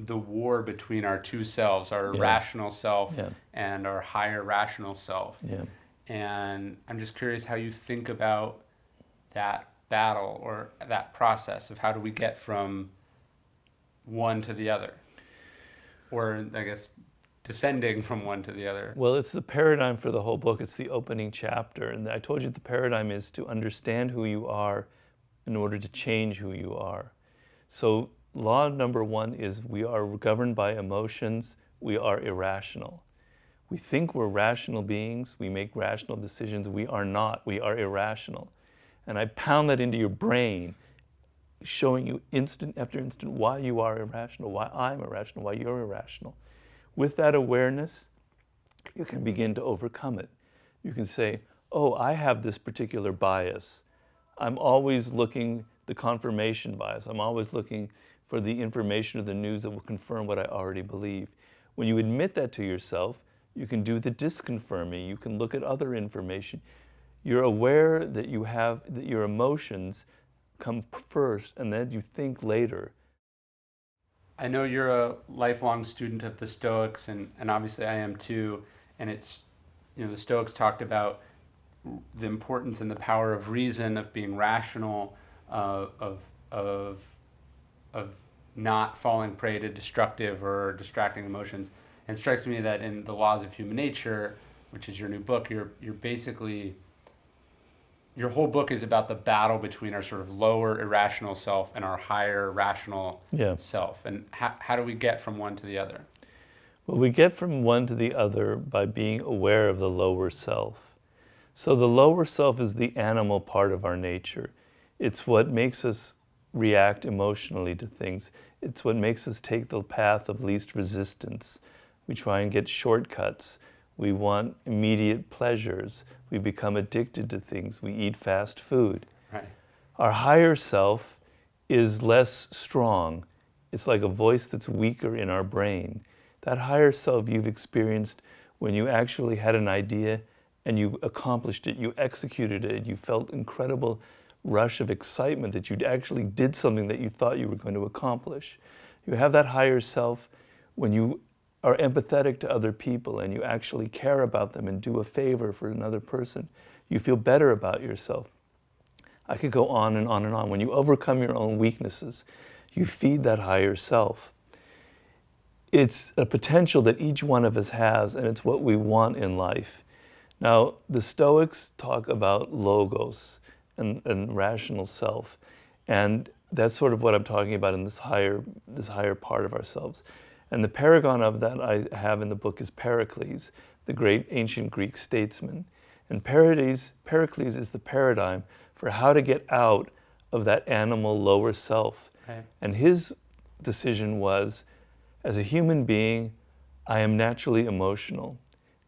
[SPEAKER 1] the war between our two selves, our irrational self and our higher rational self.
[SPEAKER 2] Yeah.
[SPEAKER 1] And I'm just curious how you think about that battle or that process of how do we get from one to the other, or I guess descending from one to the other.
[SPEAKER 2] Well, it's the paradigm for the whole book. It's the opening chapter. And I told you the paradigm is to understand who you are in order to change who you are. So law number 1 is we are governed by emotions. We are irrational. We think we're rational beings. We make rational decisions. We are not. We are irrational. And I pound that into your brain, showing you instant after instant why you are irrational, why I'm irrational, why you're irrational. With that awareness, you can begin to overcome it. You can say, oh, I have this particular bias. I'm always looking, the confirmation bias, I'm always looking for the information or the news that will confirm what I already believe. When you admit that to yourself, you can do the disconfirming. You can look at other information. You're aware that that your emotions come first and then you think later.
[SPEAKER 1] I know you're a lifelong student of the Stoics, and obviously I am too. And it's, the Stoics talked about the importance and the power of reason, of being rational, of not falling prey to destructive or distracting emotions. And it strikes me that in the Laws of Human Nature, which is your new book, you're basically, your whole book is about the battle between our sort of lower irrational self and our higher rational self. And how do we get from one to the other?
[SPEAKER 2] Well, we get from one to the other by being aware of the lower self. So the lower self is the animal part of our nature. It's what makes us react emotionally to things. It's what makes us take the path of least resistance. We try and get shortcuts. We want immediate pleasures. We become addicted to things. We eat fast food.
[SPEAKER 1] Right.
[SPEAKER 2] Our higher self is less strong. It's like a voice that's weaker in our brain. That higher self you've experienced when you actually had an idea and you accomplished it, you executed it, you felt incredible rush of excitement that you actually did something that you thought you were going to accomplish. You have that higher self when you are empathetic to other people and you actually care about them and do a favor for another person. You feel better about yourself. I could go on and on and on. When you overcome your own weaknesses, you feed that higher self. It's a potential that each one of us has, and it's what we want in life. Now, the Stoics talk about logos and rational self, and that's sort of what I'm talking about in this higher part of ourselves. And the paragon of that I have in the book is Pericles, the great ancient Greek statesman. And Pericles is the paradigm for how to get out of that animal lower self.
[SPEAKER 1] Right.
[SPEAKER 2] And his decision was, as a human being, I am naturally emotional,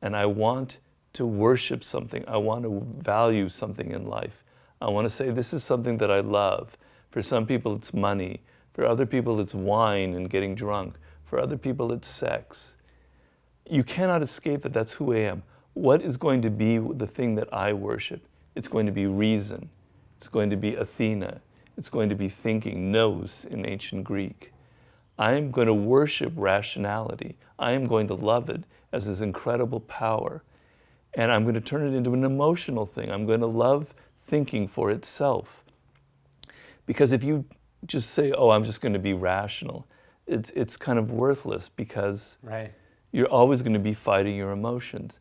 [SPEAKER 2] and I want to worship something. I want to value something in life. I want to say, this is something that I love. For some people, it's money. For other people, it's wine and getting drunk. For other people, it's sex. You cannot escape that that's who I am. What is going to be the thing that I worship? It's going to be reason. It's going to be Athena. It's going to be thinking, nous in ancient Greek. I am going to worship rationality. I am going to love it as this incredible power. And I'm going to turn it into an emotional thing. I'm going to love thinking for itself. Because if you just say, oh, I'm just going to be rational, it's kind of worthless, because
[SPEAKER 1] Right.
[SPEAKER 2] you're always going to be fighting your emotions.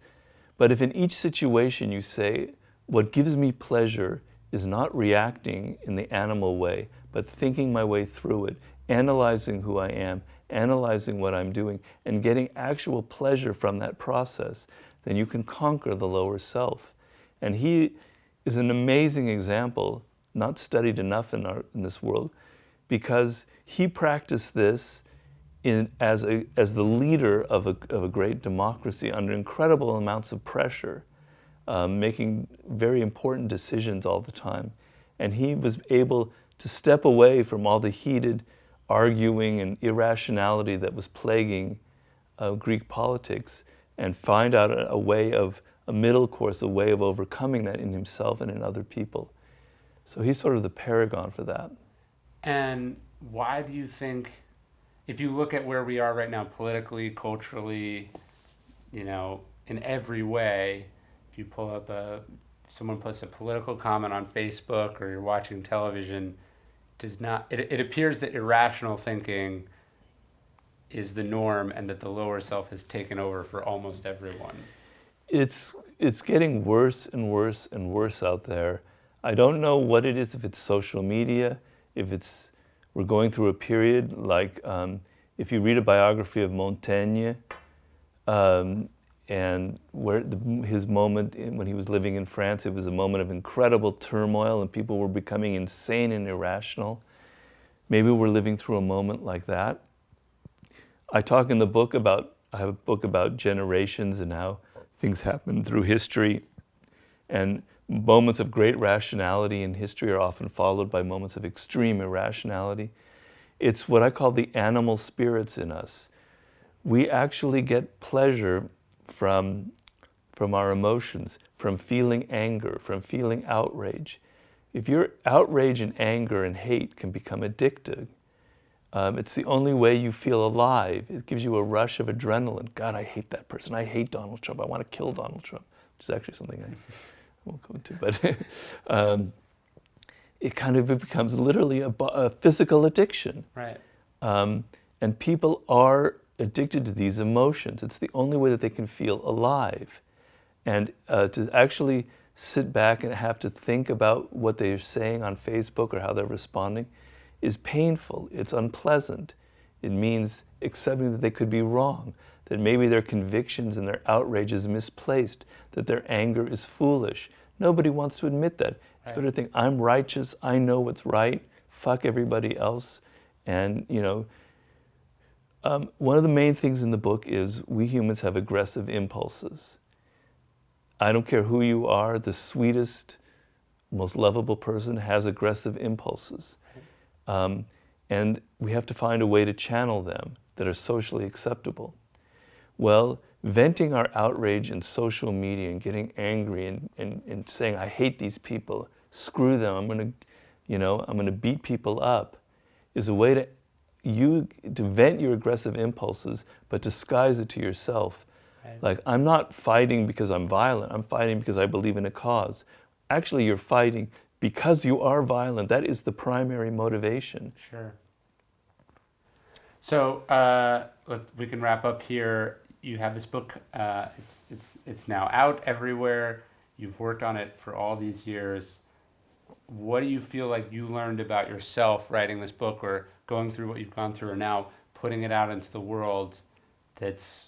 [SPEAKER 2] But if in each situation you say, what gives me pleasure is not reacting in the animal way, but thinking my way through it, analyzing who I am, analyzing what I'm doing, and getting actual pleasure from that process, then you can conquer the lower self. And he is an amazing example, not studied enough in this world, because he practiced this as the leader of a great democracy under incredible amounts of pressure, making very important decisions all the time. And he was able to step away from all the heated arguing and irrationality that was plaguing Greek politics, and find out a way of, a middle course, a way of overcoming that in himself and in other people. So he's sort of the paragon for that.
[SPEAKER 1] And why do you think, if you look at where we are right now politically, culturally, in every way, if you pull up someone puts a political comment on Facebook or you're watching television, it appears that irrational thinking is the norm and that the lower self has taken over for almost everyone.
[SPEAKER 2] It's getting worse and worse and worse out there. I don't know what it is, if it's social media, if we're going through a period like, if you read a biography of Montaigne, and his moment when he was living in France, it was a moment of incredible turmoil and people were becoming insane and irrational. Maybe we're living through a moment like that. I talk in the book I have a book about generations and how things happen through history, and moments of great rationality in history are often followed by moments of extreme irrationality. It's what I call the animal spirits in us. We actually get pleasure from our emotions, from feeling anger, from feeling outrage. If your outrage and anger and hate can become addictive, it's the only way you feel alive. It gives you a rush of adrenaline. God, I hate that person. I hate Donald Trump. I want to kill Donald Trump, which is actually something I won't go into. But it becomes literally a physical addiction.
[SPEAKER 1] Right.
[SPEAKER 2] And people are addicted to these emotions. It's the only way that they can feel alive. And to actually sit back and have to think about what they're saying on Facebook or how they're responding is painful. It's unpleasant. It means accepting that they could be wrong, that maybe their convictions and their outrage is misplaced, that their anger is foolish. Nobody wants to admit that. It's better to think, I'm righteous, I know what's right, fuck everybody else, and One of the main things in the book is we humans have aggressive impulses. I don't care who you are, the sweetest, most lovable person has aggressive impulses. And we have to find a way to channel them that are socially acceptable. Well, venting our outrage in social media and getting angry and saying, I hate these people, screw them, I'm gonna beat people up, is a way to vent your aggressive impulses, but disguise it to yourself.
[SPEAKER 1] Right.
[SPEAKER 2] Like, I'm not fighting because I'm violent, I'm fighting because I believe in a cause. Actually, you're fighting because you are violent. That is the primary motivation.
[SPEAKER 1] Sure. So we can wrap up here. You have this book. It's now out everywhere. You've worked on it for all these years. What do you feel like you learned about yourself writing this book, or going through what you've gone through, or now putting it out into the world, that's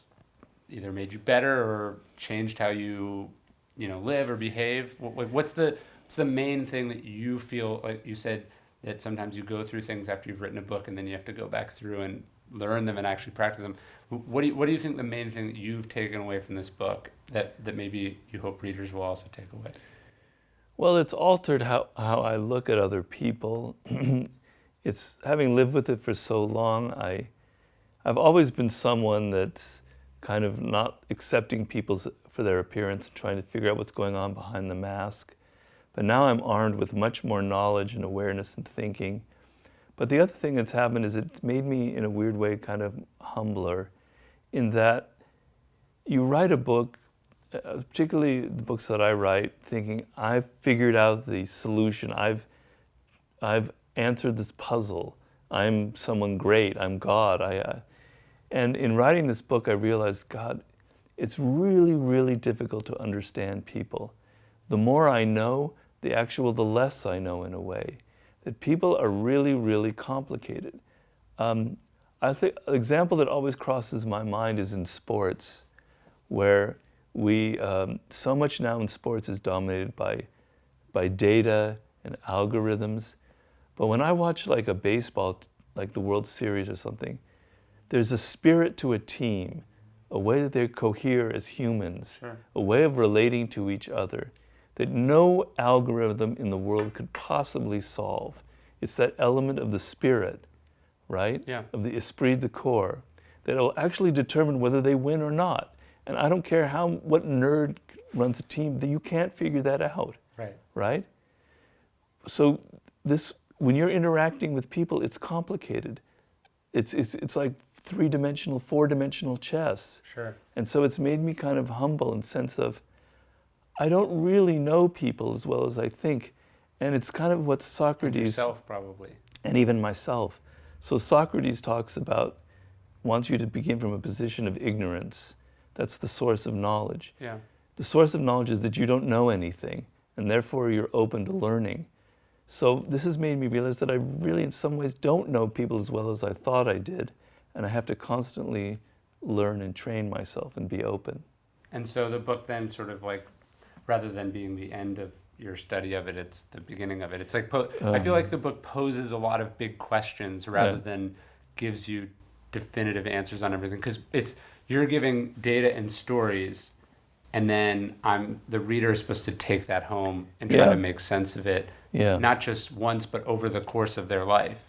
[SPEAKER 1] either made you better or changed how you live or behave? What's the main thing that you feel, like you said, that sometimes you go through things after you've written a book and then you have to go back through and learn them and actually practice them. What do you think the main thing that you've taken away from this book that maybe you hope readers will also take away?
[SPEAKER 2] Well, it's altered how I look at other people. It's having lived with it for so long, I've always been someone that's kind of not accepting people for their appearance, trying to figure out what's going on behind the mask. But now I'm armed with much more knowledge and awareness and thinking. But the other thing that's happened is it's made me, in a weird way, kind of humbler, in that you write a book, particularly the books that I write, thinking I've figured out the solution, I've answered this puzzle, I'm someone great, I'm God. And in writing this book, I realized, God, it's really, really difficult to understand people. The more I know, the less I know, in a way. That people are really, really complicated. I think an example that always crosses my mind is in sports, where so much now in sports is dominated by data and algorithms. But when I watch like a baseball, like the World Series or something, there's a spirit to a team, a way that they cohere as humans,
[SPEAKER 1] Sure.
[SPEAKER 2] a way of relating to each other that no algorithm in the world could possibly solve. It's that element of the spirit, right?
[SPEAKER 1] Yeah.
[SPEAKER 2] Of the esprit de corps, that will actually determine whether they win or not. And I don't care what nerd runs a team, that you can't figure that out,
[SPEAKER 1] Right.
[SPEAKER 2] right? So when you're interacting with people, it's complicated. It's like three-dimensional, four-dimensional chess.
[SPEAKER 1] Sure.
[SPEAKER 2] And so it's made me kind of humble in the sense of, I don't really know people as well as I think. And it's kind of what Socrates...
[SPEAKER 1] And yourself, probably.
[SPEAKER 2] And even myself. So Socrates wants you to begin from a position of ignorance. That's the source of knowledge.
[SPEAKER 1] Yeah.
[SPEAKER 2] The source of knowledge is that you don't know anything, and therefore you're open to learning. So this has made me realize that I really, in some ways, don't know people as well as I thought I did, and I have to constantly learn and train myself and be open.
[SPEAKER 1] And so the book then sort of like, rather than being the end of your study of it, it's the beginning of it. It's like, I feel like the book poses a lot of big questions rather than gives you definitive answers on everything. Because you're giving data and stories, and then the reader is supposed to take that home and try to make sense of it, not just once, but over the course of their life.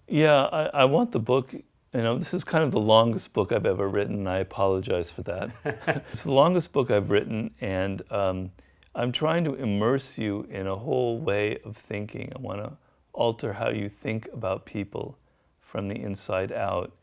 [SPEAKER 2] Yeah, I want the book, this is kind of the longest book I've ever written, and I apologize for that. It's the longest book I've written, and I'm trying to immerse you in a whole way of thinking. I want to alter how you think about people from the inside out.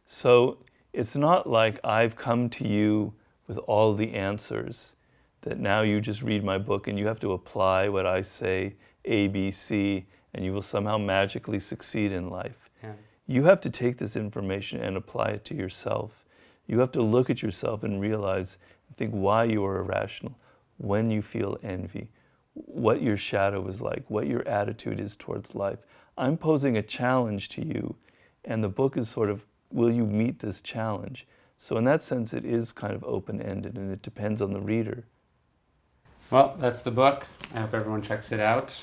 [SPEAKER 2] So it's not like I've come to you with all the answers, that now you just read my book and you have to apply what I say, A, B, C, and you will somehow magically succeed in life.
[SPEAKER 1] Yeah.
[SPEAKER 2] You have to take this information and apply it to yourself. You have to look at yourself and realize, think why you are irrational, when you feel envy, what your shadow is like, what your attitude is towards life. I'm posing a challenge to you, and the book is sort of, will you meet this challenge? So in that sense, it is kind of open-ended, and it depends on the reader.
[SPEAKER 1] Well, that's the book. I hope everyone checks it out.